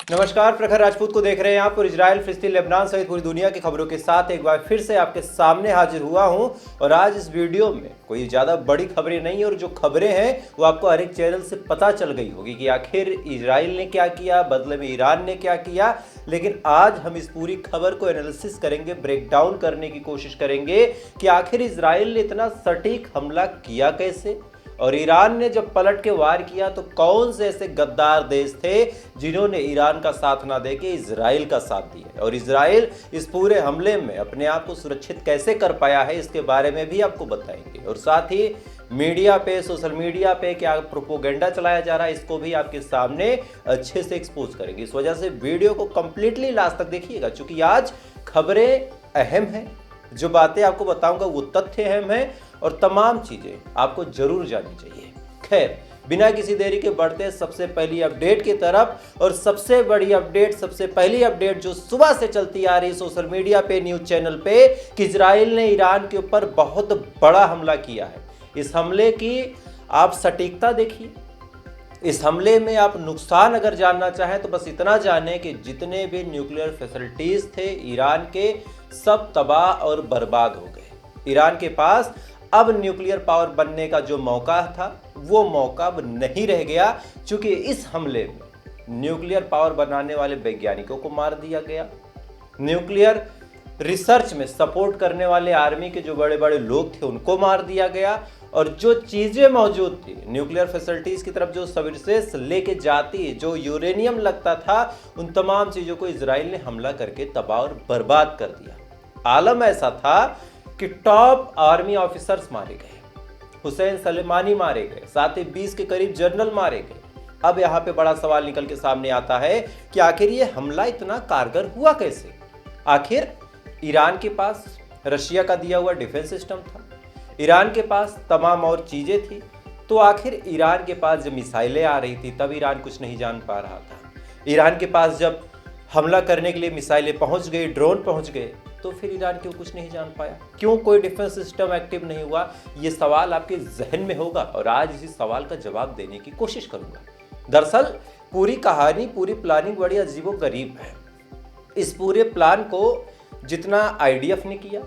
नमस्कार, प्रखर राजपूत को देख रहे हैं आप और इजराइल, फिलिस्तीन, लेबनान सहित पूरी दुनिया की खबरों के साथ एक बार फिर से आपके सामने हाजिर हुआ हूं। और आज इस वीडियो में कोई ज़्यादा बड़ी खबरें नहीं, और जो खबरें हैं वो आपको हर एक चैनल से पता चल गई होगी कि आखिर इजराइल ने क्या किया, बदले में ईरान ने क्या किया। लेकिन आज हम इस पूरी खबर को एनालिसिस करेंगे, ब्रेक डाउन करने की कोशिश करेंगे कि आखिर इजराइल ने इतना सटीक हमला किया कैसे, और ईरान ने जब पलट के वार किया तो कौन से ऐसे गद्दार देश थे जिन्होंने ईरान का साथ ना देके इजराइल का साथ दिया, और इजराइल इस पूरे हमले में अपने आप को सुरक्षित कैसे कर पाया है, इसके बारे में भी आपको बताएंगे। और साथ ही मीडिया पे, सोशल मीडिया पे क्या प्रोपोगेंडा चलाया जा रहा है, इसको भी आपके सामने अच्छे से एक्सपोज करेंगे। इस वजह से वीडियो को कंप्लीटली लास्ट तक देखिएगा, क्योंकि आज खबरें अहम हैं। जो बातें आपको बताऊंगा वो तथ्य अहम हैं और तमाम चीजें आपको जरूर जाननी चाहिए। खैर, बिना किसी देरी के बढ़ते सबसे पहली अपडेट की तरफ। और सबसे बड़ी अपडेट, सबसे पहली अपडेट जो सुबह से चलती आ रही सोशल मीडिया पे, न्यूज चैनल पे, कि इजराइल ने ईरान के ऊपर बहुत बड़ा हमला किया है। इस हमले की आप सटीकता देखिए। इस हमले में आप नुकसान अगर जानना चाहें तो बस इतना जानें कि जितने भी न्यूक्लियर फैसिलिटीज थे ईरान के, सब तबाह और बर्बाद हो गए। ईरान के पास अब न्यूक्लियर पावर बनने का जो मौका था वो मौका अब नहीं रह गया, क्योंकि इस हमले में न्यूक्लियर पावर बनाने वाले वैज्ञानिकों को मार दिया गया। न्यूक्लियर रिसर्च में सपोर्ट करने वाले आर्मी के जो बड़े बड़े लोग थे उनको मार दिया गया। और जो चीजें मौजूद थी न्यूक्लियर फैसिलिटीज की तरफ, जो सर्विसेज लेके जाती, जो यूरेनियम लगता था, उन तमाम चीजों को इजराइल ने हमला करके तबाह और बर्बाद कर दिया। आलम ऐसा था कि टॉप आर्मी ऑफिसर्स मारे गए, हुसैन सलेमानी मारे गए, साथ ही 20 के करीब जनरल मारे गए। अब यहाँ पे बड़ा सवाल निकल के सामने आता है कि आखिर ये हमला इतना कारगर हुआ कैसे। आखिर ईरान के पास रशिया का दिया हुआ डिफेंस सिस्टम था, ईरान के पास तमाम और चीजें थी, तो आखिर ईरान के पास जब मिसाइलें आ रही थी तब ईरान कुछ नहीं जान पा रहा था। ईरान के पास जब हमला करने के लिए मिसाइलें पहुंच गई, ड्रोन पहुंच गए, तो फिर ईरान क्यों कुछ नहीं जान पाया, क्यों कोई डिफेंस सिस्टम एक्टिव नहीं हुआ। ये सवाल आपके जहन में होगा और आज इसी सवाल का जवाब देने की कोशिश करूंगा। दरअसल पूरी कहानी, पूरी प्लानिंग बड़ी अजीबोगरीब है। इस पूरे प्लान को जितना आईडीएफ ने किया,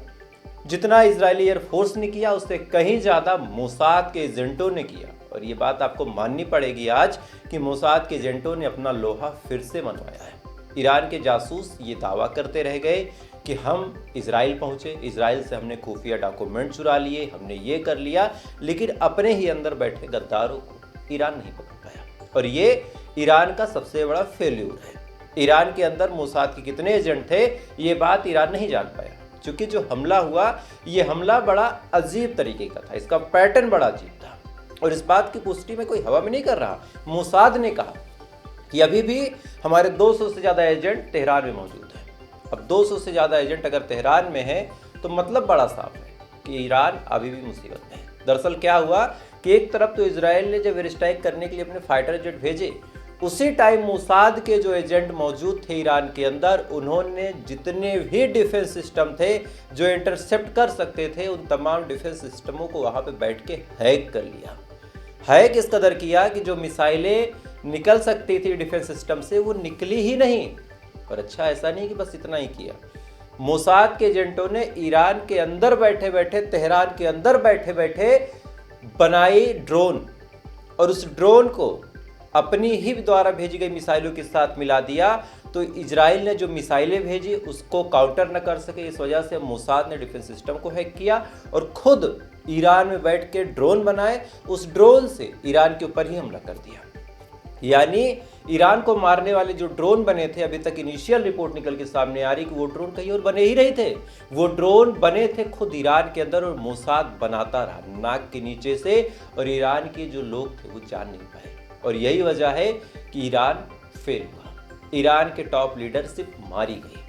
जितना इजरायली एयरफोर्स ने किया, उससे कहीं ज़्यादा मोसाद के एजेंटों ने किया। और ये बात आपको माननी पड़ेगी आज कि मोसाद के एजेंटों ने अपना लोहा फिर से मनवाया है। ईरान के जासूस ये दावा करते रह गए कि हम इजराइल पहुंचे, इजराइल से हमने खुफिया डॉक्यूमेंट चुरा लिए, हमने ये कर लिया, लेकिन अपने ही अंदर बैठे गद्दारों को ईरान नहीं पकड़ पाया। और ये ईरान का सबसे बड़ा फेल्यूर है। ईरान के अंदर मोसाद के कितने एजेंट थे ये बात ईरान नहीं जान पाया, क्योंकि जो हमला हुआ ये हमला बड़ा अजीब तरीके का था, इसका पैटर्न बड़ा अजीब था। और इस बात की पुष्टि में कोई हवा में नहीं कर रहा। मोसाद ने कहा कि अभी भी हमारे 200 से ज़्यादा एजेंट तेहरान में मौजूद हैं। अब 200 से ज़्यादा एजेंट अगर तेहरान में है तो मतलब बड़ा साफ है कि ईरान अभी भी मुसीबत में है। दरअसल क्या हुआ कि एक तरफ तो इजराइल ने जब एयर स्ट्राइक करने के लिए अपने फाइटर जेट भेजे, उसी टाइम मोसाद के जो एजेंट मौजूद थे ईरान के अंदर, उन्होंने जितने भी डिफेंस सिस्टम थे जो इंटरसेप्ट कर सकते थे, उन तमाम डिफेंस सिस्टमों को वहाँ पे बैठ के हैक कर लिया। हैक इस कदर किया कि जो मिसाइलें निकल सकती थी डिफेंस सिस्टम से वो निकली ही नहीं। और अच्छा, ऐसा नहीं कि बस इतना ही किया, मोसाद के एजेंटों ने ईरान के अंदर बैठे बैठे, तेहरान के अंदर बैठे बैठे बनाई ड्रोन, और उस ड्रोन को अपनी ही द्वारा भेजी गई मिसाइलों के साथ मिला दिया। तो इजराइल ने जो मिसाइलें भेजी उसको काउंटर न कर सके, इस वजह से मोसाद ने डिफेंस सिस्टम को हैक किया और खुद ईरान में बैठ के ड्रोन बनाए, उस ड्रोन से ईरान के ऊपर ही हमला कर दिया। यानी ईरान को मारने वाले जो ड्रोन बने थे, अभी तक इनिशियल रिपोर्ट निकल के सामने आ रही कि वो ड्रोन कहीं और बने ही नहीं थे। वो ड्रोन बने थे खुद ईरान के अंदर, और मोसाद बनाता रहा नाक के नीचे से, और ईरान के जो लोग थे वो जान नहीं पाए। और यही वजह है कि ईरान फेल हुआ, ईरान के टॉप लीडरशिप मारी गई।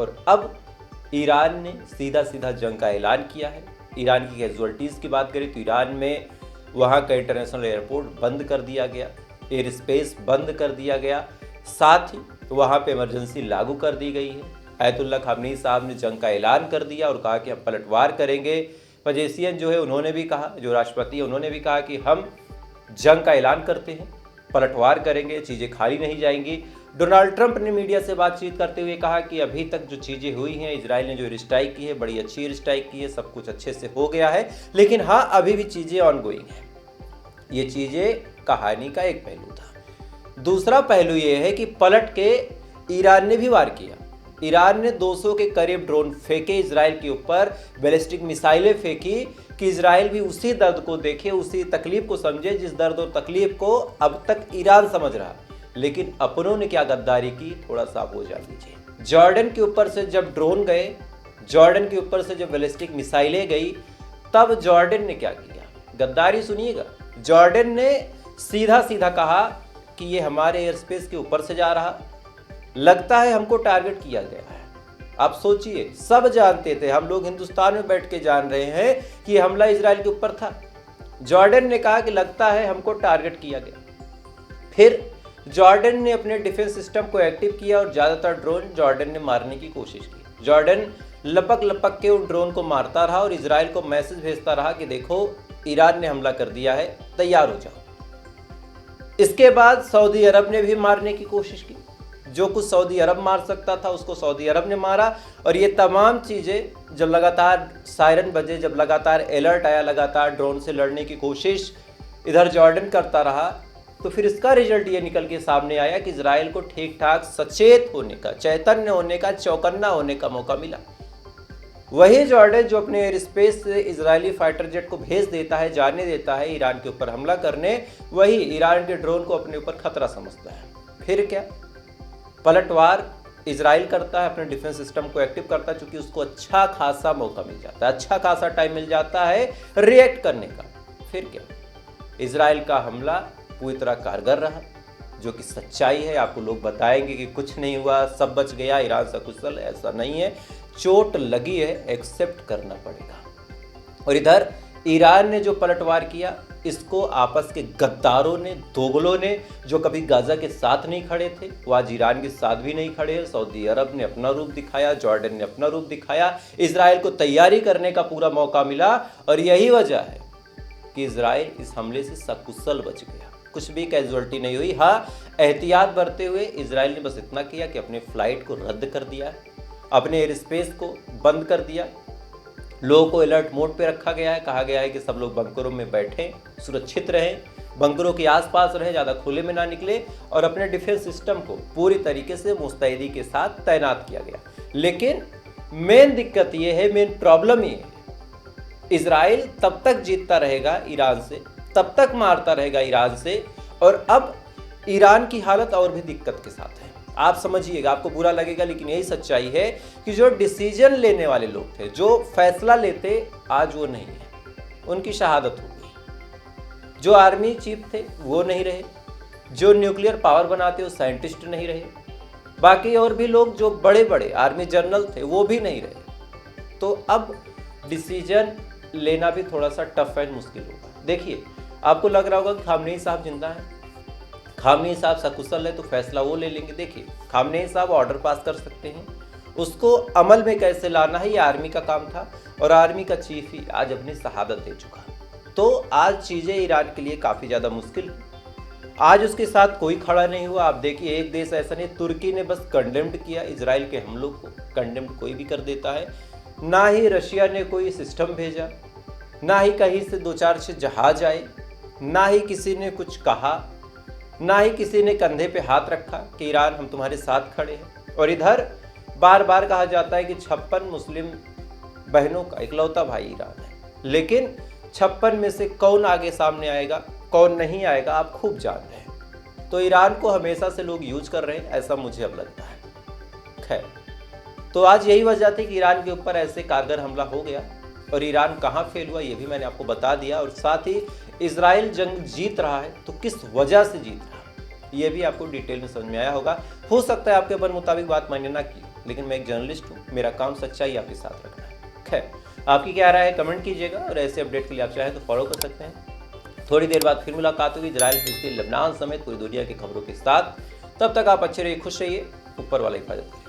और अब ईरान ने सीधा सीधा जंग का ऐलान किया है। ईरान की कैजुअलिटीज़ की बात करें तो ईरान में वहाँ का इंटरनेशनल एयरपोर्ट बंद कर दिया गया, एयर स्पेस बंद कर दिया गया, साथ ही वहाँ पे इमरजेंसी लागू कर दी गई है। आयतुल्लाह खामनेई साहब ने जंग का ऐलान कर दिया और कहा कि हम पलटवार करेंगे। पजेशियन जो है उन्होंने भी कहा, जो राष्ट्रपति है उन्होंने भी कहा कि हम जंग का ऐलान करते हैं, पलटवार करेंगे, चीज़ें खाली नहीं जाएंगी। डोनाल्ड ट्रंप ने मीडिया से बातचीत करते हुए कहा कि अभी तक जो चीज़ें हुई हैं, इजराइल ने जो एयर स्ट्राइक की है, बड़ी अच्छी एयर स्ट्राइक की है, सब कुछ अच्छे से हो गया है, लेकिन हाँ अभी भी चीज़ें ऑनगोइंग हैं। ये चीज़ें कहानी का एक पहलू था। दूसरा पहलू ये है कि पलट के ईरान ने भी वार किया। ईरान ने 200 के करीब ड्रोन फेंके इजराइल के ऊपर, बैलिस्टिक मिसाइलें फेंकी कि इजराइल भी उसी दर्द को देखे, उसी तकलीफ को समझे जिस दर्द और तकलीफ को अब तक ईरान समझ रहा। लेकिन अपनों ने क्या गद्दारी की, थोड़ा सा आप वो जान लीजिए। जॉर्डन के ऊपर से जब ड्रोन गए, जॉर्डन के ऊपर से जब बैलिस्टिक मिसाइलें गई, तब जॉर्डन ने क्या किया, गद्दारी सुनिएगा। जॉर्डन ने सीधा सीधा कहा कि ये हमारे एयर स्पेस के ऊपर से जा रहा, लगता है हमको टारगेट किया गया है। आप सोचिए, सब जानते थे, हम लोग हिंदुस्तान में बैठ के जान रहे हैं कि ये हमला इजराइल के ऊपर था। जॉर्डन ने कहा कि लगता है हमको टारगेट किया गया। फिर जॉर्डन ने अपने डिफेंस सिस्टम को एक्टिव किया और ज़्यादातर ड्रोन जॉर्डन ने मारने की कोशिश की। जॉर्डन लपक लपक के उन ड्रोन को मारता रहा और इजराइल को मैसेज भेजता रहा कि देखो ईरान ने हमला कर दिया है, तैयार हो जाओ। इसके बाद सऊदी अरब ने भी मारने की कोशिश की। जो कुछ सऊदी अरब मार सकता था उसको सऊदी अरब ने मारा। और ये तमाम चीज़ें जब लगातार सायरन बजे, जब लगातार अलर्ट आया, लगातार ड्रोन से लड़ने की कोशिश इधर जॉर्डन करता रहा, तो फिर इसका रिजल्ट ये निकल के सामने आया कि इजराइल को ठीक ठाक सचेत होने का, चैतन्य होने का, चौकन्ना होने का मौका मिला। वही जॉर्डन जो अपने एयर स्पेस से इजरायली फाइटर जेट को भेज देता है, जाने देता है ईरान के ऊपर हमला करने, वही ईरान के ड्रोन को अपने ऊपर खतरा समझता है। फिर क्या, पलटवार इजराइल करता है, अपने डिफेंस सिस्टम को एक्टिव करता है, क्योंकि उसको अच्छा खासा मौका मिल जाता है, अच्छा खासा टाइम मिल जाता है रिएक्ट करने का। फिर क्या, इजराइल का हमला पूरी तरह कारगर रहा, जो कि सच्चाई है। आपको लोग बताएंगे कि कुछ नहीं हुआ, सब बच गया, ईरान सकुशल, ऐसा नहीं है। चोट लगी है, एक्सेप्ट करना पड़ेगा। और इधर ईरान ने जो पलटवार किया, इसको आपस के गद्दारों ने, दोगलों ने, जो कभी गाजा के साथ नहीं खड़े थे, वो आज ईरान के साथ भी नहीं खड़े हैं। सऊदी अरब ने अपना रूप दिखाया, जॉर्डन ने अपना रूप दिखाया, इजराइल को तैयारी करने का पूरा मौका मिला। और यही वजह है कि इजराइल इस हमले से सकुशल बच गया, कुछ भी कैजुअल्टी नहीं हुई। हाँ, एहतियात बरतते हुए इजराइल ने बस इतना किया कि अपने फ्लाइट को रद्द कर दिया, अपने एयर स्पेस को बंद कर दिया, लोगों को अलर्ट मोड पे रखा गया है। कहा गया है कि सब लोग बंकरों में बैठें, सुरक्षित रहें, बंकरों के आसपास रहें, ज़्यादा खुले में ना निकले, और अपने डिफेंस सिस्टम को पूरी तरीके से मुस्तैदी के साथ तैनात किया गया। लेकिन मेन दिक्कत ये है, मेन प्रॉब्लम ये है, इजराइल तब तक जीतता रहेगा ईरान से, तब तक मारता रहेगा ईरान से, और अब ईरान की हालत और भी दिक्कत के साथ है। आप समझिएगा, आपको बुरा लगेगा, लेकिन यही सच्चाई है कि जो डिसीजन लेने वाले लोग थे, जो फैसला लेते, आज वो नहीं है, उनकी शहादत हो गई। जो आर्मी चीफ थे वो नहीं रहे, जो न्यूक्लियर पावर बनाते वो साइंटिस्ट नहीं रहे, बाकी और भी लोग जो बड़े बड़े आर्मी जनरल थे वो भी नहीं रहे। तो अब डिसीजन लेना भी थोड़ा सा टफ एंड मुश्किल होगा। देखिए, आपको लग रहा होगा कि खामनेई साहब जिंदा हैं, खामनेई साहब सकुशल है, तो फैसला वो ले लेंगे। देखिए, खामनेई साहब ऑर्डर पास कर सकते हैं, उसको अमल में कैसे लाना है ये आर्मी का काम था, और आर्मी का चीफ ही आज अपनी शहादत दे चुका। तो आज चीज़ें ईरान के लिए काफ़ी ज़्यादा मुश्किल है। आज उसके साथ कोई खड़ा नहीं हुआ। आप देखिए, एक देश ऐसा नहीं, तुर्की ने बस कंडेम्ड किया इजराइल के हमलों को, कंडेम्ड कोई भी कर देता है। ना ही रशिया ने कोई सिस्टम भेजा, ना ही कहीं से 2-4 जहाज आए, ना ही किसी ने कुछ कहा, ना ही किसी ने कंधे पे हाथ रखा कि ईरान हम तुम्हारे साथ खड़े हैं। और इधर बार बार कहा जाता है कि 56 मुस्लिम बहनों का इकलौता भाई ईरान है, लेकिन 56 में से कौन आगे सामने आएगा, कौन नहीं आएगा, आप खूब जान रहे हैं। तो ईरान को हमेशा से लोग यूज कर रहे हैं, ऐसा मुझे अब लगता है। खैर, तो आज यही वजह थी कि ईरान के ऊपर ऐसे कारगर हमला हो गया, और ईरान कहाँ फेल हुआ ये भी मैंने आपको बता दिया। और साथ ही इजराइल जंग जीत रहा है तो किस वजह से जीत रहा है ये भी आपको डिटेल में समझ में आया होगा। हो सकता है आपके मन मुताबिक बात मायने ना की, लेकिन मैं एक जर्नलिस्ट हूँ, मेरा काम सच्चाई आपके साथ रखना है। खैर, आपकी क्या राय है कमेंट कीजिएगा, और ऐसे अपडेट के लिए आप चाहें तो फॉलो कर सकते हैं। थोड़ी देर बाद फिर मुलाकात होगी इजराइल, फिलिस्तीन, लेबनान समेत पूरी दुनिया की खबरों के साथ। तब तक आप अच्छे रहिए, खुश रहिए, ऊपर वाला हिफाजत करिए।